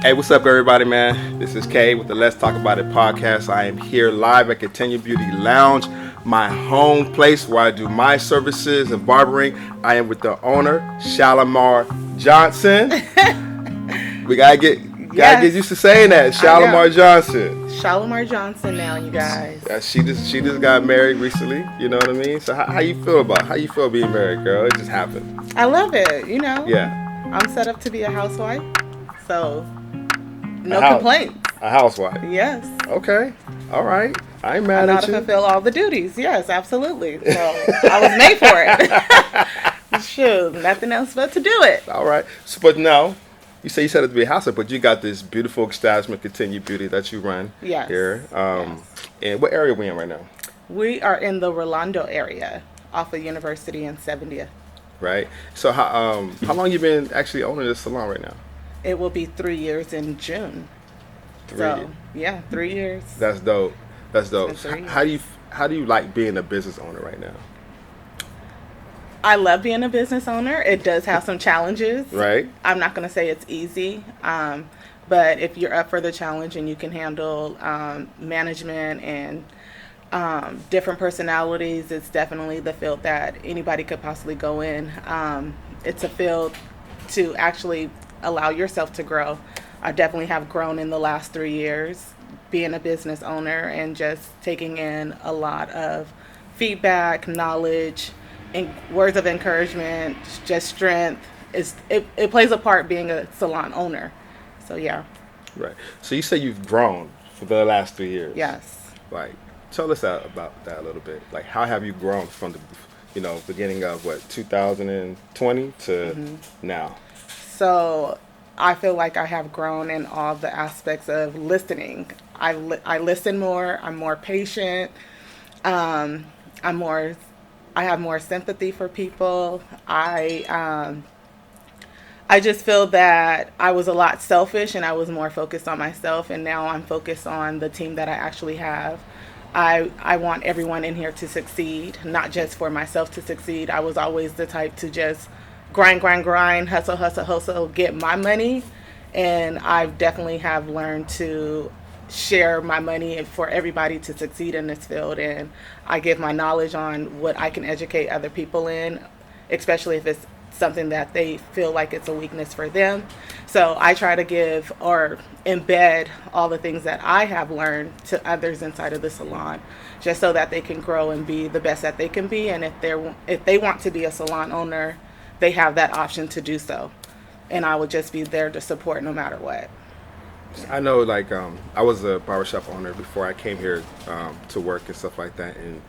Hey, what's up, everybody, man? This is Kay with the Let's Talk About It podcast. I am here live at Continue Beauty Lounge, my home place where I do my services and barbering. I am with the owner, Shalamar Johnson. We gotta get used to saying that, Shalamar Johnson. Shalamar Johnson now, you guys. She just got married recently. You know what I mean? So how you feel being married, girl? It just happened. I love it. You know. Yeah. I'm set up to be a housewife, so no complaints. A housewife. Yes. Okay. All right. I ain't mad I know at how you. to fulfill all the duties. Yes, absolutely. So I was made for it. Shoot, nothing else but to do it. All right. So, but now, you say you set it to be a housewife, but you got this beautiful establishment, Continue Beauty, that you run here. And what area are we in right now? We are in the Rolando area, off of University and 70th. Right. So how long you been actually owning this salon right now? It will be 3 years in June. 3 years. That's dope. That's dope. So how do you like being a business owner right now? I love being a business owner. It does have some challenges. Right. I'm not going to say it's easy, but if you're up for the challenge and you can handle management and different personalities, it's definitely the field that anybody could possibly go in. It's a field to actually allow yourself to grow. I definitely have grown in the last 3 years being a business owner and just taking in a lot of feedback, knowledge, and words of encouragement, just strength. It plays a part being a salon owner. So yeah. Right. So you say you've grown for the last 3 years. Yes. Like, tell us about that a little bit. Like, how have you grown from the beginning of 2020 to now? So I feel like I have grown in all the aspects of listening. I listen more. I'm more patient. I have more sympathy for people. I just feel that I was a lot selfish and I was more focused on myself, and now I'm focused on the team that I actually have. I want everyone in here to succeed, not just for myself to succeed. I was always the type to just grind, hustle, get my money. And I definitely have learned to share my money for everybody to succeed in this field. And I give my knowledge on what I can educate other people in, especially if it's something that they feel like it's a weakness for them. So I try to give or embed all the things that I have learned to others inside of the salon, just so that they can grow and be the best that they can be. And if they want to be a salon owner, they have that option to do so. And I would just be there to support no matter what. I know, I was a barbershop owner before I came here to work and stuff like that. And,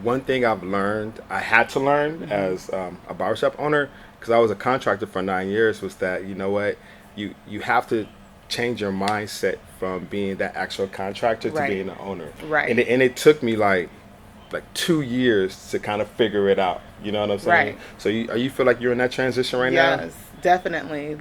one thing I've learned, I had to learn as a barbershop owner, because I was a contractor for 9 years, was that, you know what, you have to change your mindset from being that actual contractor to being an owner. Right. And it took me like 2 years to kind of figure it out. You know what I'm saying? Right. So you feel like you're in that transition right now? Yes, definitely.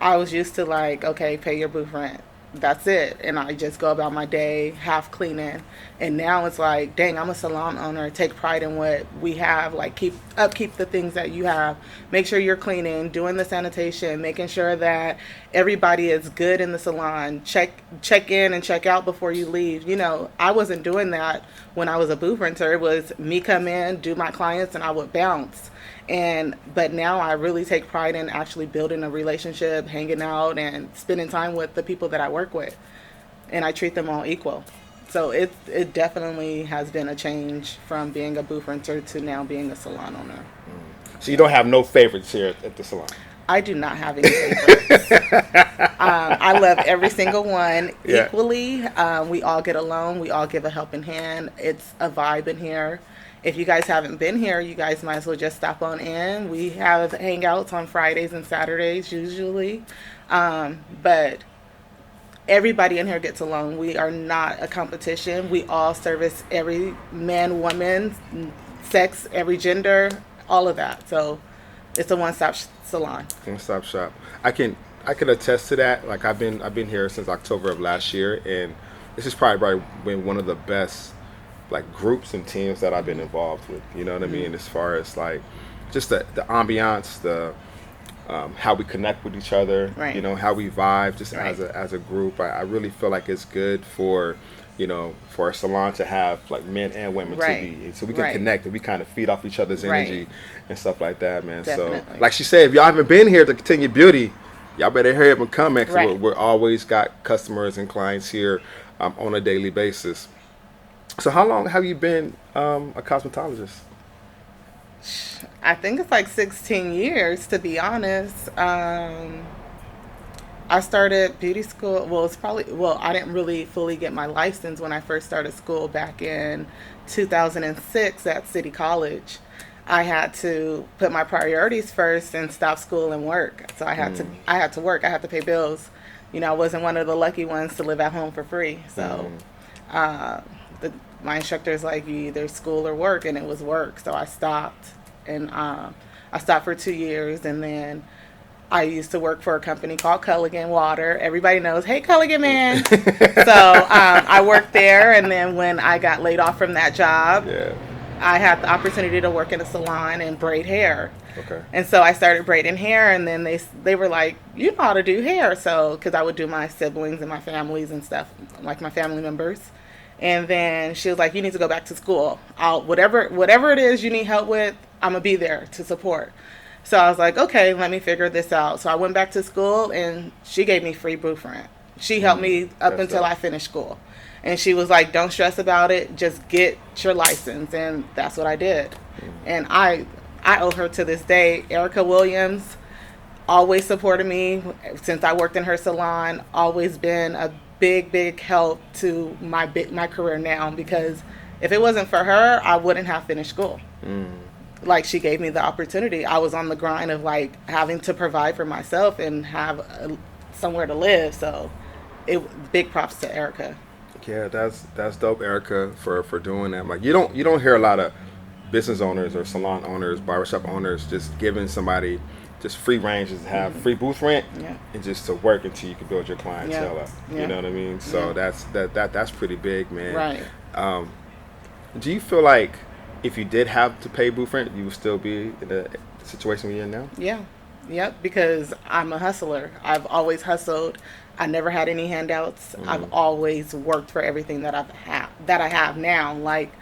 I was used to okay, pay your booth rent. That's it. And I just go about my day, half cleaning. And now it's dang, I'm a salon owner. Take pride in what we have. Keep the things that you have. Make sure you're cleaning, doing the sanitation, making sure that everybody is good in the salon. Check in and check out before you leave. I wasn't doing that when I was a booth renter. It was me come in, do my clients, and I would bounce. But now I really take pride in actually building a relationship, hanging out, and spending time with the people that I work with. And I treat them all equal. So it definitely has been a change from being a booth renter to now being a salon owner. So you don't have no favorites here at the salon? I do not have any favorites. I love every single one equally. We all get along. We all give a helping hand. It's a vibe in here. If you guys haven't been here, you guys might as well just stop on in. We have hangouts on Fridays and Saturdays usually. But everybody in here gets along. We are not a competition. We all service every man, woman, sex, every gender, all of that. So it's a one-stop salon. One-stop shop. I can attest to that. I've been here since October of last year, and this has probably been one of the best groups and teams that I've been involved with. You know what I mean? As far as just the ambiance, the how we connect with each other, Right. you know, how we vibe just Right. as a group. I really feel like it's good for, you know, for a salon to have like men and women Right. to be, so we can Right. connect and we kind of feed off each other's Right. energy and stuff like that, man. Definitely. So, like she said, if y'all haven't been here to continue beauty, y'all better hurry up and come, man, because Right. we're always got customers and clients here on a daily basis. So, how long have you been a cosmetologist? I think it's like 16 years, to be honest. I started beauty school. I didn't really fully get my license when I first started school back in 2006 at City College. I had to put my priorities first and stop school and work. So I had to work. I had to pay bills. You know, I wasn't one of the lucky ones to live at home for free. So my instructor's like, you either school or work, and it was work. So I stopped, and I stopped for 2 years, and then I used to work for a company called Culligan Water. Everybody knows, hey, Culligan man. So I worked there, and then when I got laid off from that job, I had the opportunity to work in a salon and braid hair. Okay. And so I started braiding hair, and then they were like, you know how to do hair. So, because I would do my siblings and my families and stuff, like my family members. And then she was like, you need to go back to school. Whatever it is you need help with, I'm going to be there to support. So I was like, okay, let me figure this out. So I went back to school, and she gave me free booth rent. She helped me up until I finished school. And she was like, don't stress about it. Just get your license. And that's what I did. And I owe her to this day. Erica Williams always supported me since I worked in her salon. Always been a big help to my career now, because if it wasn't for her, I wouldn't have finished school. Like, she gave me the opportunity. I was on the grind of like having to provide for myself and have somewhere to live. So big props to Erica. Yeah, that's dope, Erica, for doing that. Like, you don't hear a lot of business owners or salon owners, barbershop owners just giving somebody just free range, just have free booth rent, and just to work until you can build your clientele up. You know what I mean? So that's pretty big, man. Right. Do you feel like if you did have to pay booth rent, you would still be in the situation you're in now? Yeah. Yep, because I'm a hustler. I've always hustled. I never had any handouts. I've always worked for everything that I have now. Like,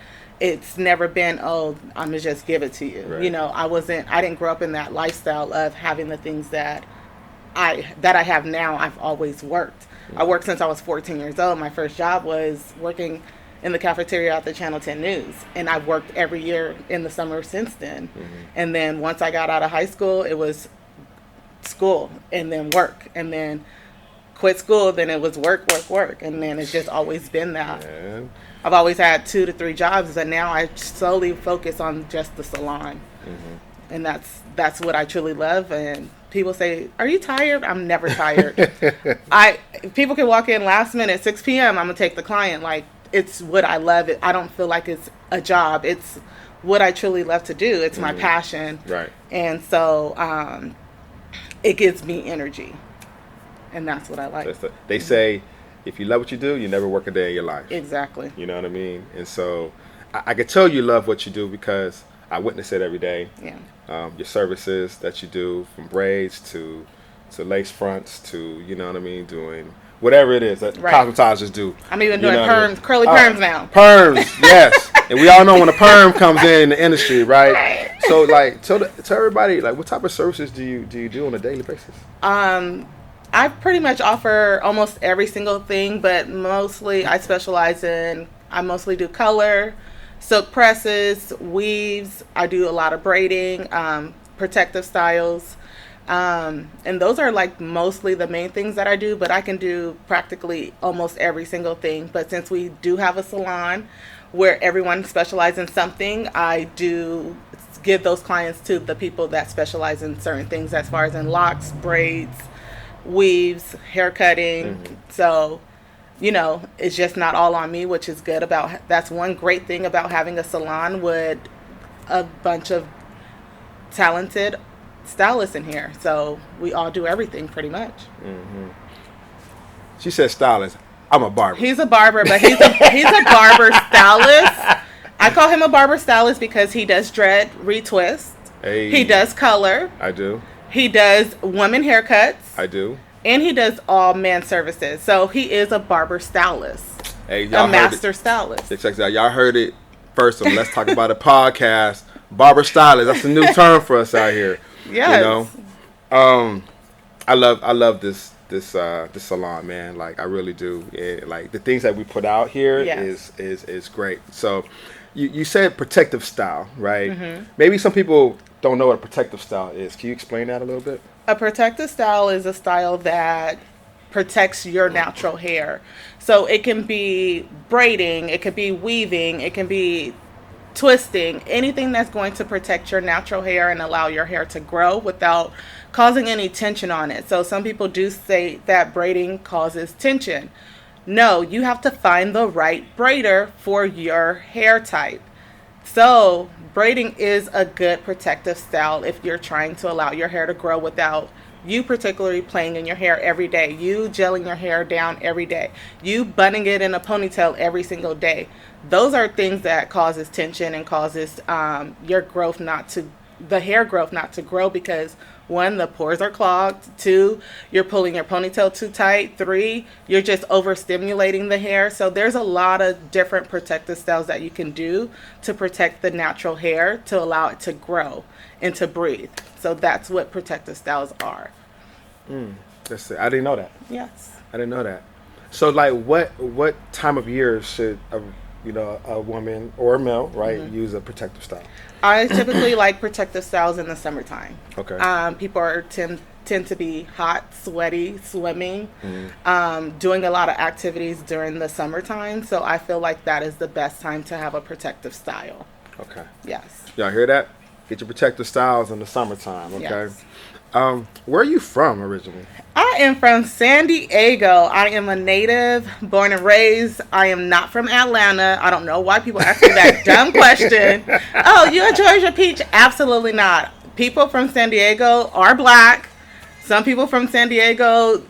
it's never been, oh, I'm gonna just give it to you. Right. You know, I didn't grow up in that lifestyle of having the things that I have now. I've always worked. I worked since I was 14 years old. My first job was working in the cafeteria at the Channel 10 News, and I've worked every year in the summer since then. And then once I got out of high school, it was school and then work, and then quit school, then it was work, and then it's just always been that. Man. I've always had 2 to 3 jobs, but now I solely focus on just the salon. And that's what I truly love. And people say, are you tired? I'm never tired. People can walk in last minute, 6 p.m. I'm gonna take the client. Like, it's what I love. I don't feel like it's a job. It's what I truly love to do. It's my passion. Right. And so it gives me energy, and that's what I like. They say, if you love what you do, you never work a day in your life. Exactly. You know what I mean? And so I can tell you love what you do because I witness it every day. Yeah. Your services that you do, from braids to lace fronts to, you know what I mean, doing whatever it is that cosmetologists do. I'm even doing perms, curly perms now. Perms, yes. And we all know when a perm comes in the industry, right? So, like, tell everybody, like, what type of services do you do on a daily basis? I pretty much offer almost every single thing, but mostly I mostly do color, silk presses, weaves. I do a lot of braiding, protective styles. And those are like mostly the main things that I do, but I can do practically almost every single thing. But since we do have a salon where everyone specializes in something, I do give those clients to the people that specialize in certain things, as far as in locks, braids, weaves, hair cutting. So, you know, it's just not all on me, which is good. That's one great thing about having a salon with a bunch of talented stylists in here. So we all do everything pretty much. She said stylist. I'm a barber. He's a barber, but he's a barber stylist. I call him a barber stylist because he does dread retwist. Hey. He does color. I do. He does women haircuts. I do. And he does all man services. So he is a barber stylist. Hey, y'all a master stylist. Check this out. Y'all heard it first. So let's talk about a podcast. Barber stylist. That's a new term for us out here. Yes. You know, I love this salon, man. Like I really do. Like the things that we put out here is great. So you said protective style, right? Mm-hmm. Maybe some people don't know what a protective style is. Can you explain that a little bit? A protective style is a style that protects your natural hair. So it can be braiding, it could be weaving, it can be twisting, anything that's going to protect your natural hair and allow your hair to grow without causing any tension on it. So some people do say that braiding causes tension. No, you have to find the right braider for your hair type. So braiding is a good protective style if you're trying to allow your hair to grow without you particularly playing in your hair every day, you gelling your hair down every day, you butting it in a ponytail every single day. Those are things that causes tension and causes your growth the hair growth not to grow because 1, the pores are clogged. 2, you're pulling your ponytail too tight. 3, you're just overstimulating the hair. So there's a lot of different protective styles that you can do to protect the natural hair to allow it to grow and to breathe. So that's what protective styles are. That's it. I didn't know that. Yes. I didn't know that. So like what time of year should a woman or a male, right, use a protective style? I typically like protective styles in the summertime. Okay. People tend to be hot, sweaty, swimming, doing a lot of activities during the summertime. So I feel like that is the best time to have a protective style. Okay. Yes. Y'all hear that? Get your protective styles in the summertime, okay? Yes. Where are you from originally? I am from San Diego. I am a native, born and raised. I am not from Atlanta. I don't know why people ask me that dumb question. Oh, you a Georgia peach? Absolutely not. People from San Diego are black. Some people from San Diego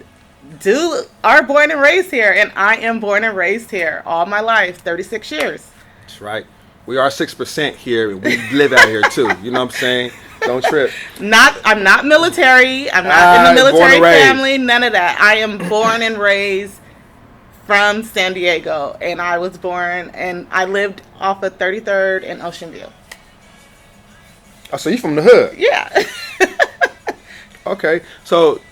are born and raised here, and I am born and raised here all my life, 36 years. That's right. We are 6% here. We live out here too. You know what I'm saying? Don't trip. I'm not military. I'm not in the military family. None of that. I am born and raised from San Diego, and I was born and I lived off of 33rd and Ocean View. Oh, so you from the hood? Yeah. Okay. So,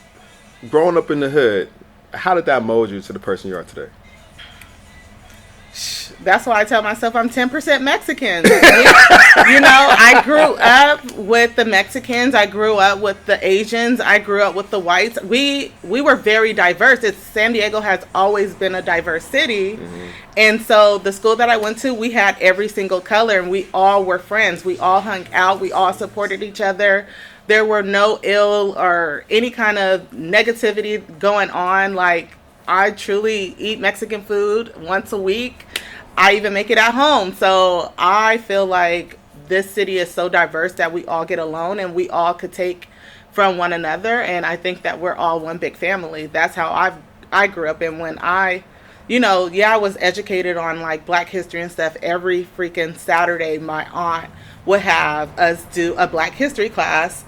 growing up in the hood, how did that mold you to the person you are today? That's why I tell myself I'm 10% Mexican. I grew up with the Mexicans. I grew up with the Asians. I grew up with the whites. We were very diverse. San Diego has always been a diverse city. Mm-hmm. And so the school that I went to, we had every single color, and we all were friends. We all hung out. We all supported each other. There were no ill or any kind of negativity going on. Like, I truly eat Mexican food once a week. I even make it at home. So I feel like this city is so diverse that we all get along and we all could take from one another. And I think that we're all one big family. That's how I grew up. And when I was educated on like Black history and stuff. Every freaking Saturday, my aunt would have us do a Black history class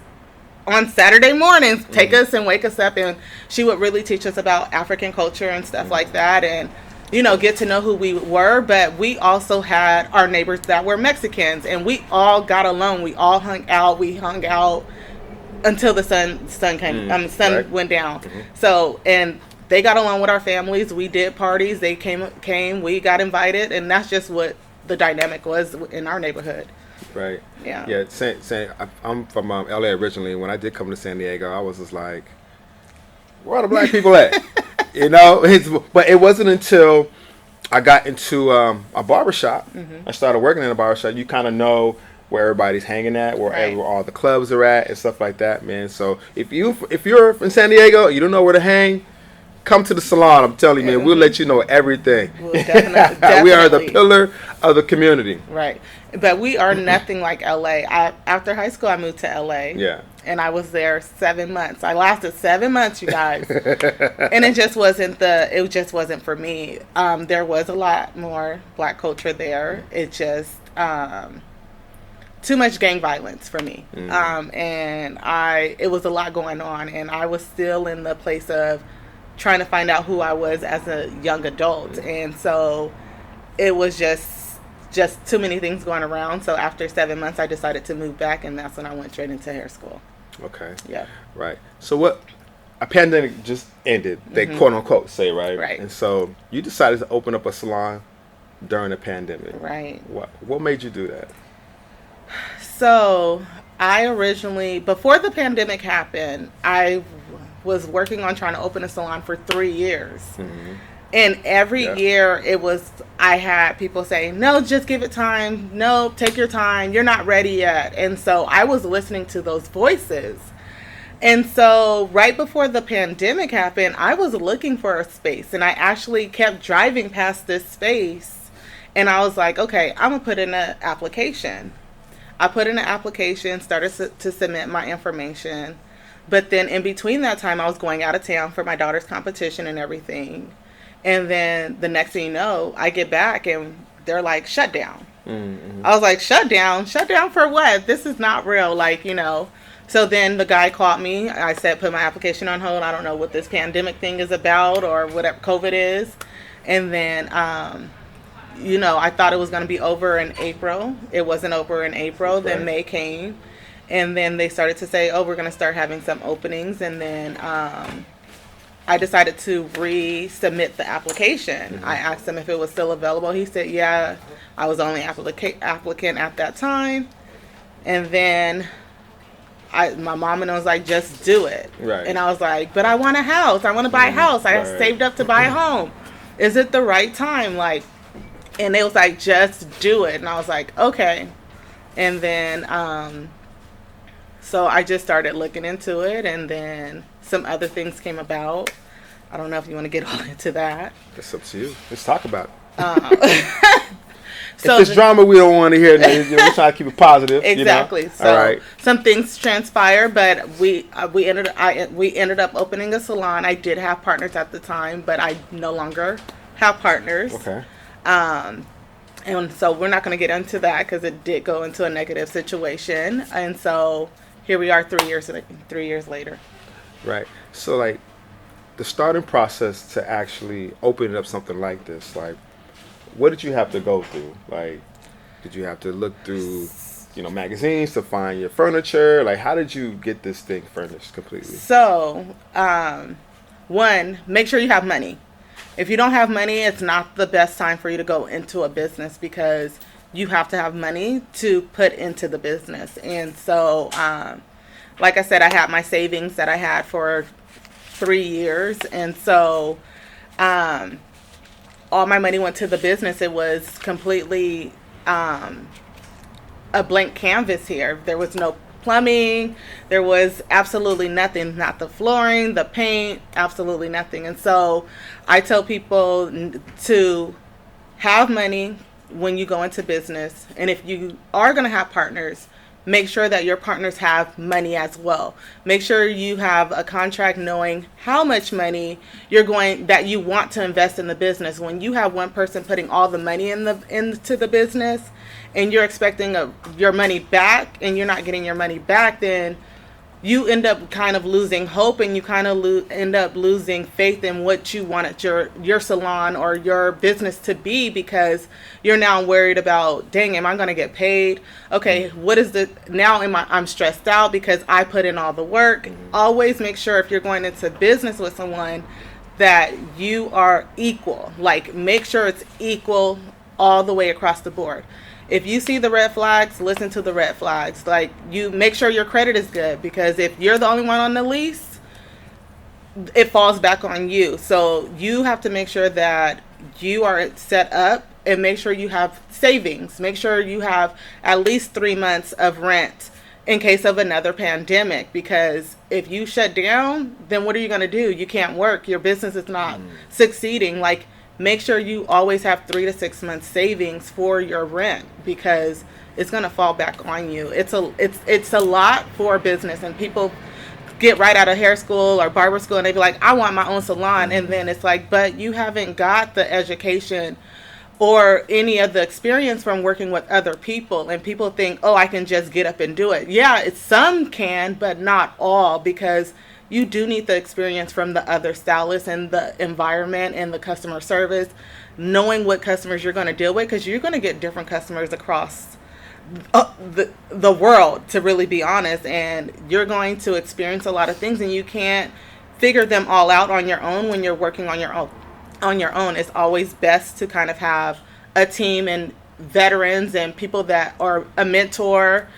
on Saturday mornings, take us and wake us up. And she would really teach us about African culture and stuff like that. And get to know who we were, but we also had our neighbors that were Mexicans, and we all got along. We all hung out. We hung out until the sun right. went down. Mm-hmm. So, and they got along with our families. We did parties. They came. We got invited, and that's just what the dynamic was in our neighborhood. Right. Yeah. Yeah. I'm from LA originally. When I did come to San Diego, I was just like, where are the Black people at? But it wasn't until I got into a barbershop. Mm-hmm. I started working in a barbershop. You kind of know where everybody's hanging at, where all the clubs are at, and stuff like that, man. So if you're from San Diego, you don't know where to hang, come to the salon. I'm telling you, man, we'll let you know everything. Well, definitely. We are the pillar of the community. Right. But we are nothing like LA. After high school, I moved to LA. Yeah. And I was there 7 months. I lasted 7 months, you guys. And it just wasn't for me. There was a lot more Black culture there. It just, too much gang violence for me. And it was a lot going on, and I was still in the place of trying to find out who I was as a young adult. And so it was just too many things going around. So after 7 months, I decided to move back, and that's when I went straight into hair school. Okay. Yeah. Right. So a pandemic just ended, they quote unquote say, right? Right. And so you decided to open up a salon during the pandemic. Right. What made you do that? So I originally, before the pandemic happened, I was working on trying to open a salon for 3 years. And every year I had people say, no, just give it time. No, take your time. You're not ready yet. And so I was listening to those voices. And so right before the pandemic happened, I was looking for a space, and I actually kept driving past this space, and I was like, okay, I'm going to put in an application. I put in an application, started to submit my information. But then in between that time, I was going out of town for my daughter's competition and everything. And then the next thing you know, I get back and they're like, shut down. I was like, shut down? Shut down for what? This is not real. Like, you know. So then the guy called me. I said, put my application on hold. I don't know what this pandemic thing is about or whatever COVID is. And then, you know, I thought it was going to be over in April. It wasn't over in April. Right. Then May came. And then they started to say, oh, we're going to start having some openings. And then I decided to resubmit the application. I asked him if it was still available. He said, yeah, I was only applicant at that time. And then my mom and I was like, just do it. Right. And I was like, but I want a house. I want to buy a house. I saved up to buy a home. Is it the right time? Like, and they was like, just do it. And I was like, okay. And then, so I just started looking into it, and then some other things came about. I don't know if you want to get all into that. It's up to you. Let's talk about it. So if there's drama, we don't want to hear it. You know, we're trying to keep it positive. Exactly. You know? So all right. Some things transpire, but we ended up opening a salon. I did have partners at the time, but I no longer have partners. Okay. And so we're not going to get into that because it did go into a negative situation. And so here we are 3 years later. Right. So like the starting process to actually opening up something like this, like what did you have to go through? Like, did you have to look through, you know, magazines to find your furniture? Like, how did you get this thing furnished completely? So, one, make sure you have money. If you don't have money, it's not the best time for you to go into a business because you have to have money to put into the business. And so, like I said, I had my savings that I had for 3 years. And so, all my money went to the business. It was completely a blank canvas here. There was no plumbing. There was absolutely nothing. Not the flooring, the paint, absolutely nothing. And so I tell people to have money when you go into business. And if you are going to have partners, make sure that your partners have money as well. Make sure you have a contract knowing how much money that you want to invest in the business. When you have one person putting all the money into the business and you're expecting your money back and you're not getting your money back, then you end up kind of losing hope, and you kind of end up losing faith in what you wanted your salon or your business to be, because you're now worried about, dang, am I going to get paid? Okay, I'm stressed out because I put in all the work. Always make sure if you're going into business with someone that you are equal. Like, make sure it's equal all the way across the board. If you see the red flags, listen to the red flags. Like, you make sure your credit is good, because if you're the only one on the lease, it falls back on you. So you have to make sure that you are set up, and make sure you have savings. Make sure you have at least 3 months of rent in case of another pandemic, because if you shut down, then what are you going to do? You can't work. Your business is not succeeding. Like, make sure you always have 3 to 6 months savings for your rent, because it's going to fall back on you. It's a lot for business, and people get right out of hair school or barber school and they be like, I want my own salon. And then it's like, but you haven't got the education or any of the experience from working with other people. And people think, oh, I can just get up and do it. Yeah, some can, but not all, because you do need the experience from the other stylists and the environment and the customer service, knowing what customers you're going to deal with, because you're going to get different customers across the world, to really be honest, and you're going to experience a lot of things, and you can't figure them all out on your own when you're working on your own. It's always best to kind of have a team and veterans and people that are a mentor,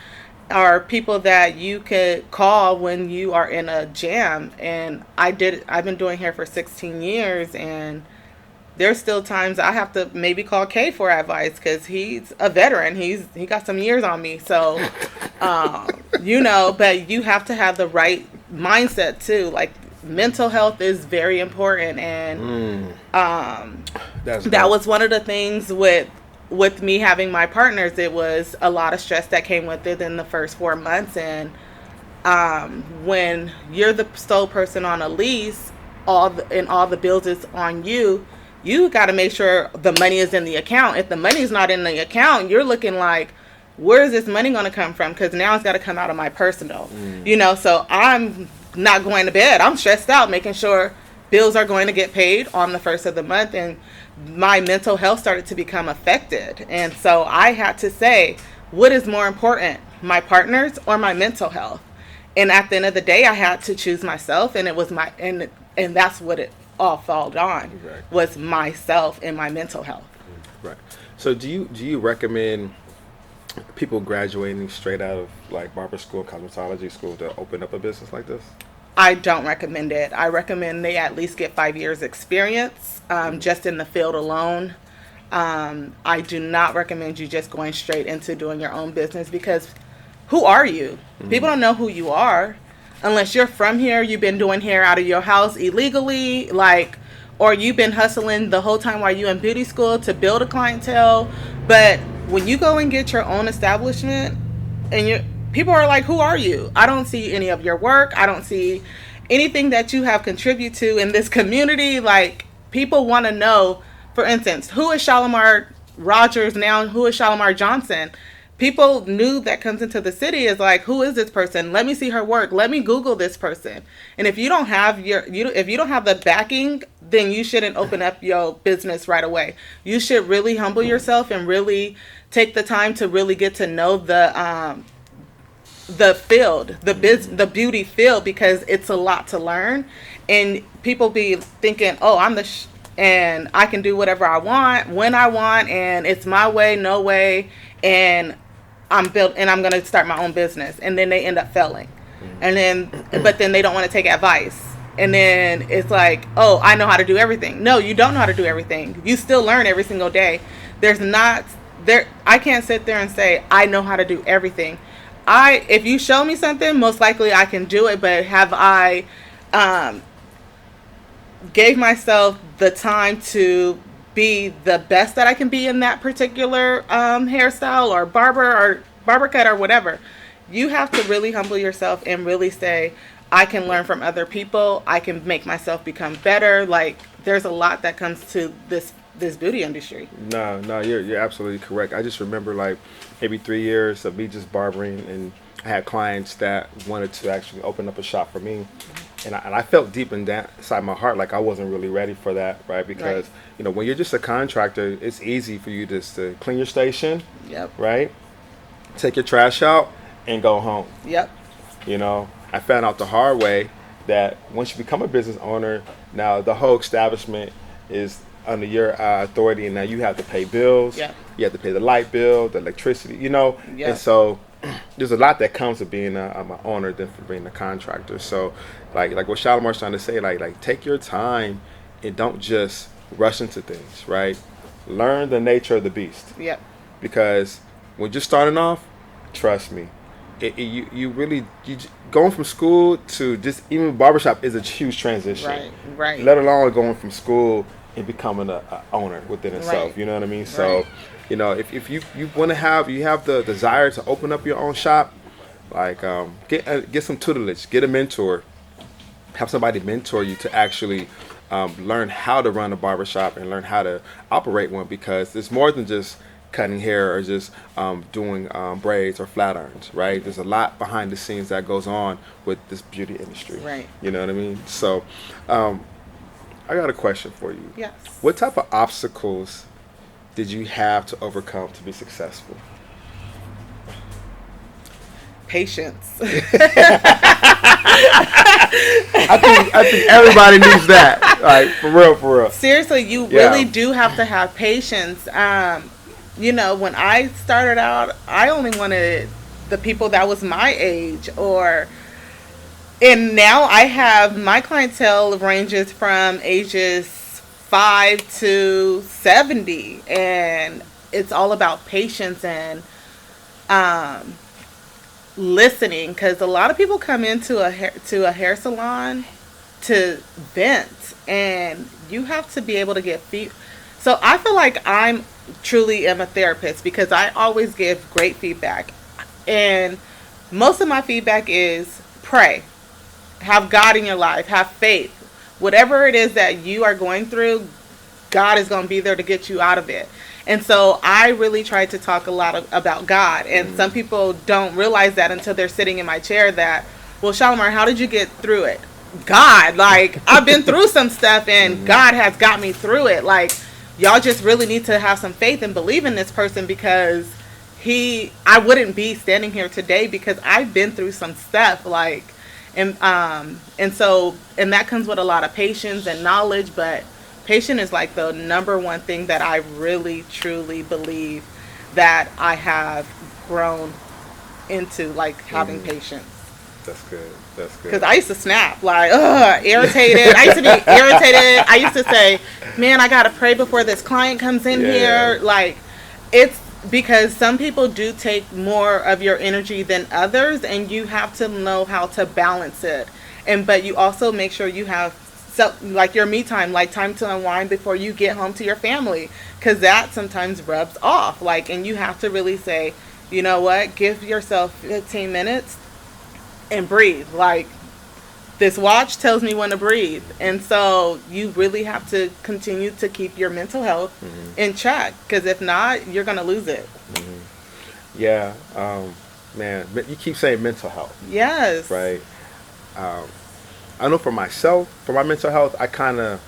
or people that you could call when you are in a jam. And I've been doing hair for 16 years, and there's still times I have to maybe call Kay for advice, because he's a veteran. He got some years on me. So, but you have to have the right mindset too. Like, mental health is very important. And that was one of the things with me having my partners. It was a lot of stress that came with it in the first 4 months. And when you're the sole person on a lease, all the bills is on you. You got to make sure the money is in the account. If the money's not in the account, you're looking like, where is this money going to come from? Because now it's got to come out of my personal. So I'm not going to bed. I'm stressed out, making sure bills are going to get paid on the first of the month. And my mental health started to become affected. And so I had to say, what is more important, my partners or my mental health? And at the end of the day, I had to choose myself. And it was and that's what it all fell on, was myself and my mental health. Right. So do you recommend people graduating straight out of like barber school, cosmetology school, to open up a business like this? I don't recommend it. I recommend they at least get 5 years experience, just in the field alone. I do not recommend you just going straight into doing your own business, because who are you? People don't know who you are. Unless you're from here, you've been doing hair out of your house illegally, or you've been hustling the whole time while you're in beauty school to build a clientele. But when you go and get your own establishment, and people are like, who are you? I don't see any of your work. I don't see anything that you have contributed to in this community. Like, people want to know, for instance, who is Shalamar Rogers now? Who is Shalamar Johnson? People new that comes into the city is like, who is this person? Let me see her work. Let me Google this person. And if you don't have if you don't have the backing, then you shouldn't open up your business right away. You should really humble yourself and really take the time to really get to know the field, the beauty field, because it's a lot to learn. And people be thinking, oh, and I can do whatever I want when I want, and it's my way, no way, and I'm going to start my own business. And then they end up failing. But then they don't want to take advice. And then it's like, oh, I know how to do everything. No, you don't know how to do everything. You still learn every single day. I can't sit there and say, I know how to do everything. If you show me something, most likely I can do it. But have I gave myself the time to be the best that I can be in that particular hairstyle or barber cut or whatever? You have to really humble yourself and really say, I can learn from other people. I can make myself become better. Like, there's a lot that comes to this beauty industry. No, you're absolutely correct. I just remember like maybe 3 years of me just barbering, and I had clients that wanted to actually open up a shop for me. And I felt deep inside my heart like I wasn't really ready for that, right? Because, when you're just a contractor, it's easy for you just to clean your station, right? Take your trash out and go home. I found out the hard way that once you become a business owner, now the whole establishment is under your authority, and now you have to pay bills. You have to pay the light bill, the electricity, And so there's a lot that comes with being an owner than for being a contractor. So like what Shalamar's trying to say, like take your time and don't just rush into things, right? Learn the nature of the beast. Because when you're starting off, trust me, you going from school to just even barbershop is a huge transition. Right. Let alone going from school and becoming an owner within itself. You know what I mean? So, if you want to have the desire to open up your own shop, like get some tutelage, get a mentor, have somebody mentor you to actually learn how to run a barbershop and learn how to operate one, because it's more than just cutting hair or just doing braids or flat irons, right? There's a lot behind the scenes that goes on with this beauty industry. Right. You know what I mean? So I got a question for you. Yes. What type of obstacles did you have to overcome to be successful? Patience. I think everybody needs that. Like, for real, for real. Seriously, you really do have to have patience. You know, when I started out, I only wanted the people that was my age, and now I have, my clientele ranges from ages 5 to 70, and it's all about patience and listening, because a lot of people come into a hair salon to vent, and you have to be able to get so I feel like I'm truly am a therapist, because I always give great feedback, and most of my feedback is pray, have God in your life, have faith, whatever it is that you are going through, God is going to be there to get you out of it. And so I really try to talk a lot about God. And some people don't realize that until they're sitting in my chair that, well, Shalamar, how did you get through it? God, like, I've been through some stuff and God has got me through it. Like, y'all just really need to have some faith and believe in this person, because I wouldn't be standing here today because I've been through some stuff, like, and that comes with a lot of patience and knowledge, but patience is like the number one thing that I really truly believe that I have grown into, like, having patience. That's good. That's good. Because I used to snap, like, irritated. I used to be irritated. I used to say, man, I got to pray before this client comes in here. Like, it's because some people do take more of your energy than others, and you have to know how to balance it. But you also make sure you have like your me time, like time to unwind before you get home to your family, because that sometimes rubs off. Like, and you have to really say, you know what, give yourself 15 minutes and breathe. Like, this watch tells me when to breathe. And so you really have to continue to keep your mental health in check, because if not, you're going to lose it. Yeah. Man, you keep saying mental health. Yes. Right. I know for myself, for my mental health, I kind of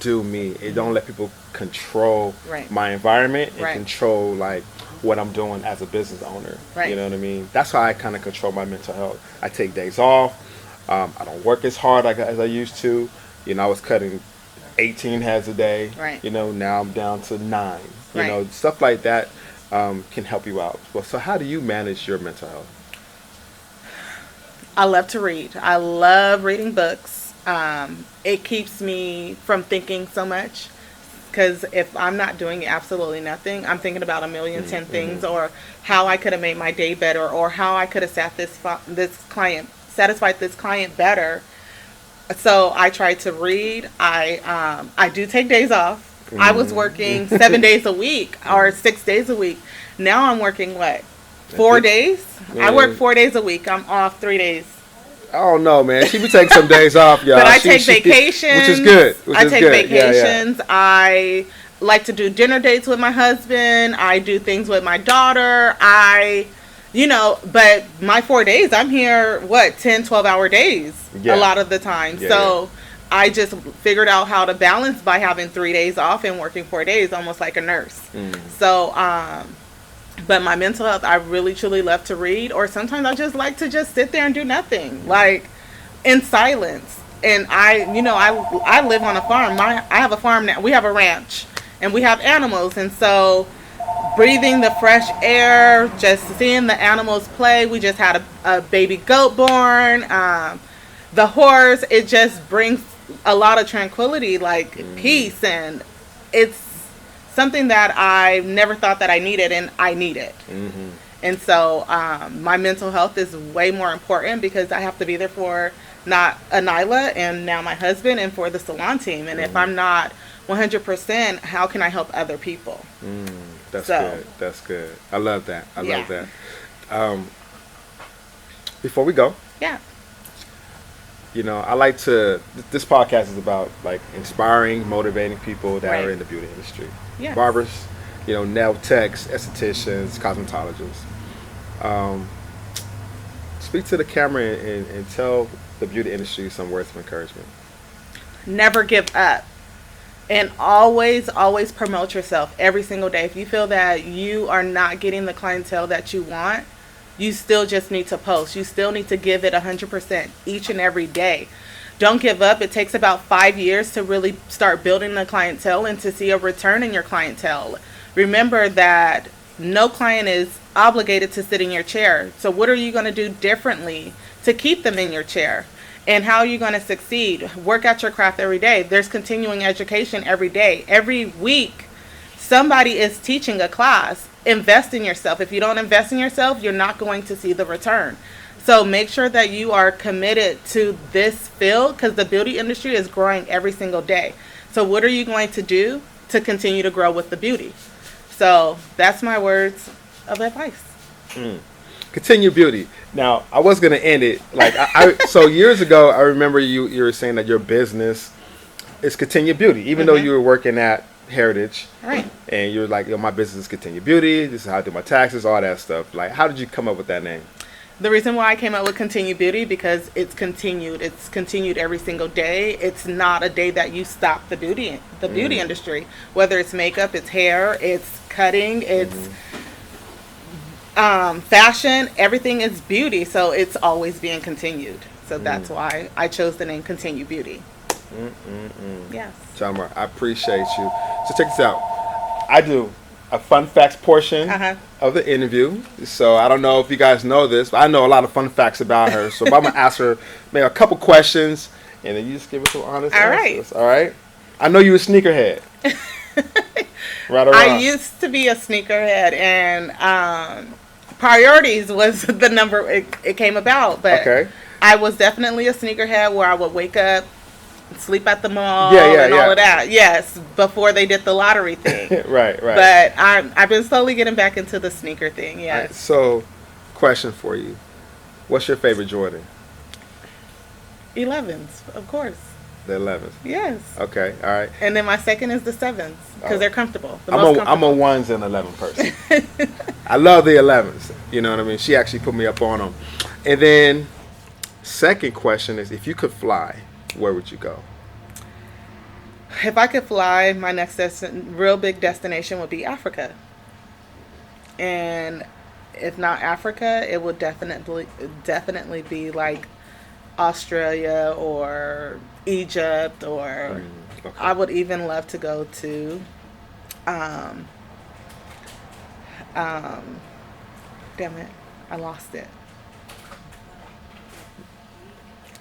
do me. It don't let people control my environment and control, like, what I'm doing as a business owner. You know what I mean? That's how I kind of control my mental health. I take days off. I don't work as hard as I used to. You know, I was cutting 18 heads a day. You know, now I'm down to 9. You know, stuff like that can help you out. Well, so how do you manage your mental health? I love to read. I love reading books. It keeps me from thinking so much, because if I'm not doing absolutely nothing, I'm thinking about a million, 10 things, or how I could have made my day better, or how I could have satisfied this client better. So I try to read. I do take days off. I was working 7 days a week or 6 days a week. Now I'm working 4 days? I work 4 days a week. I'm off 3 days. Oh no, man! She be taking some days off, y'all. But I take vacations, which is good. I take vacations. Yeah. I like to do dinner dates with my husband. I do things with my daughter. But my 4 days, I'm here 10, 12-hour days a lot of the time. So I just figured out how to balance by having 3 days off and working 4 days, almost like a nurse. So but my mental health, I really truly love to read, or sometimes I just like to just sit there and do nothing, like, in silence. And I live on a farm. I have a farm now. We have a ranch, and we have animals, and so breathing the fresh air, just seeing the animals play. We just had a baby goat born. The horse, it just brings a lot of tranquility, like peace, and it's something that I never thought that I needed, and I need it. And so my mental health is way more important, because I have to be there for not Anila and now my husband, and for the salon team. And if I'm not 100%, how can I help other people? That's good. That's good. I love that. I love that. Before we go, I like to. This podcast is about like inspiring, motivating people that are Right. in the beauty industry. Yes. Barbers, nail techs, estheticians, cosmetologists. Um, Speak to the camera and tell the beauty industry some words of encouragement. Never give up. And always, always promote yourself every single day. If you feel that you are not getting the clientele that you want, you still just need to post. You still need to give it 100% each and every day. Don't give up. It takes about 5 years to really start building the clientele and to see a return in your clientele. Remember that no client is obligated to sit in your chair. So what are you going to do differently to keep them in your chair? And how are you going to succeed? Work at your craft every day. There's continuing education every day. Every week, somebody is teaching a class. Invest in yourself. If you don't invest in yourself, you're not going to see the return. So make sure that you are committed to this field because the beauty industry is growing every single day. So what are you going to do to continue to grow with the beauty? So that's my words of advice. Continue beauty. Now, I was gonna end it like so years ago. I remember you were saying that your business is Continue Beauty, even though you were working at Heritage, Right. and you're like, my business is Continue Beauty. This is how I do my taxes, all that stuff. Like, how did you come up with that name? The reason why I came up with Continue Beauty because it's continued. It's continued every single day. It's not a day that you stop the beauty industry. Whether it's makeup, it's hair, it's cutting, it's fashion. Everything is beauty, so it's always being continued. So that's why I chose the name Continue Beauty. Yes. Shalamar, I appreciate you. So check this out. I do a fun facts portion of the interview. So I don't know if you guys know this, but I know a lot of fun facts about her. So I'm going to ask her maybe a couple questions, and then you just give us some honest answers. All right. I know you're a sneakerhead. Right or wrong? I used to be a sneakerhead, and Priorities was the number it came about. But Okay. I was definitely a sneakerhead where I would wake up, sleep at the mall, Yeah, and yeah. all of that. Yes, before they did the lottery thing. Right. But I've been slowly getting back into the sneaker thing. All Yes. right, so, question for you. What's your favorite Jordan? 11s, of course. The 11s. Yes. Okay, all right. And then my second is the 7s because they're comfortable. I'm a 1s and 11 person. I love the 11s. You know what I mean? She actually put me up on them. And then, second question is, if you could fly, where would you go? If I could fly, my next real big destination would be Africa. And if not Africa, it would definitely be like Australia or Egypt, or Okay. I would even love to go to damn it, I lost it.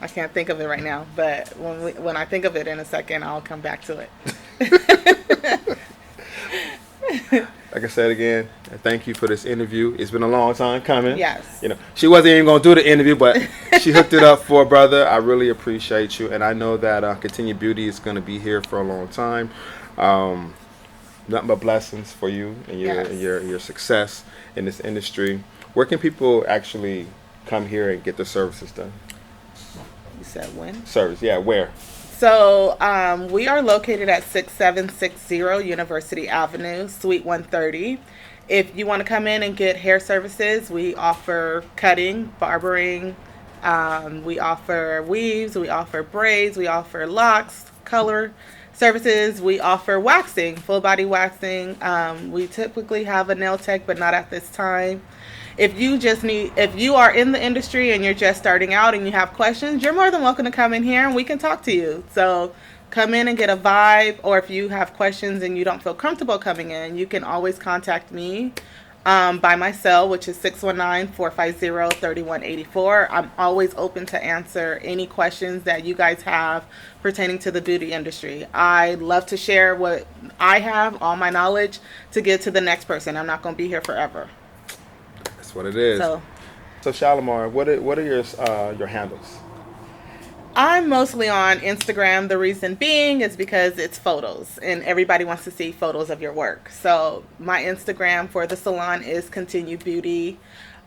I can't think of it right now, but when I think of it in a second, I'll come back to it. Like I said again, thank you for this interview. It's been a long time coming. Yes. She wasn't even going to do the interview, but she hooked it up for a brother. I really appreciate you, and I know that Continue Beauty is going to be here for a long time. Nothing but blessings for you and your success in this industry. Where can people actually come here and get their services done? You said when? Service, yeah. Where? So we are located at 6760 University Avenue, Suite 130. If you want to come in and get hair services, we offer cutting, barbering, we offer weaves, we offer braids, we offer locks, color services, we offer waxing, full body waxing. We typically have a nail tech, but not at this time. If you are in the industry and you're just starting out and you have questions, you're more than welcome to come in here and we can talk to you. So come in and get a vibe, or if you have questions and you don't feel comfortable coming in, you can always contact me by my cell, which is 619-450-3184. I'm always open to answer any questions that you guys have pertaining to the beauty industry. I love to share what I have, all my knowledge, to give to the next person. I'm not going to be here forever. That's what it is. So Shalamar, what are your handles? I'm mostly on Instagram. The reason being is because it's photos and everybody wants to see photos of your work. So my Instagram for the salon is Continue Beauty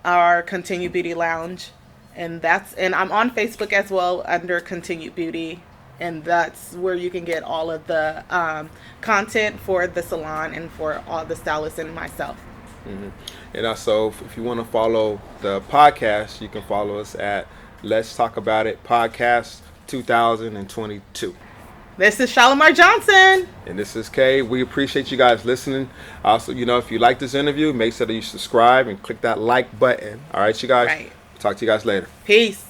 or Continue Beauty Lounge. And I'm on Facebook as well under Continued Beauty, and that's where you can get all of the content for the salon and for all the stylists and myself. And also, if you want to follow the podcast, you can follow us at Let's Talk About It Podcast 2022. This is Shalamar Johnson. And this is Kay. We appreciate you guys listening. Also, if you like this interview, make sure that you subscribe and click that like button. All right, you guys? Right. Talk to you guys later. Peace.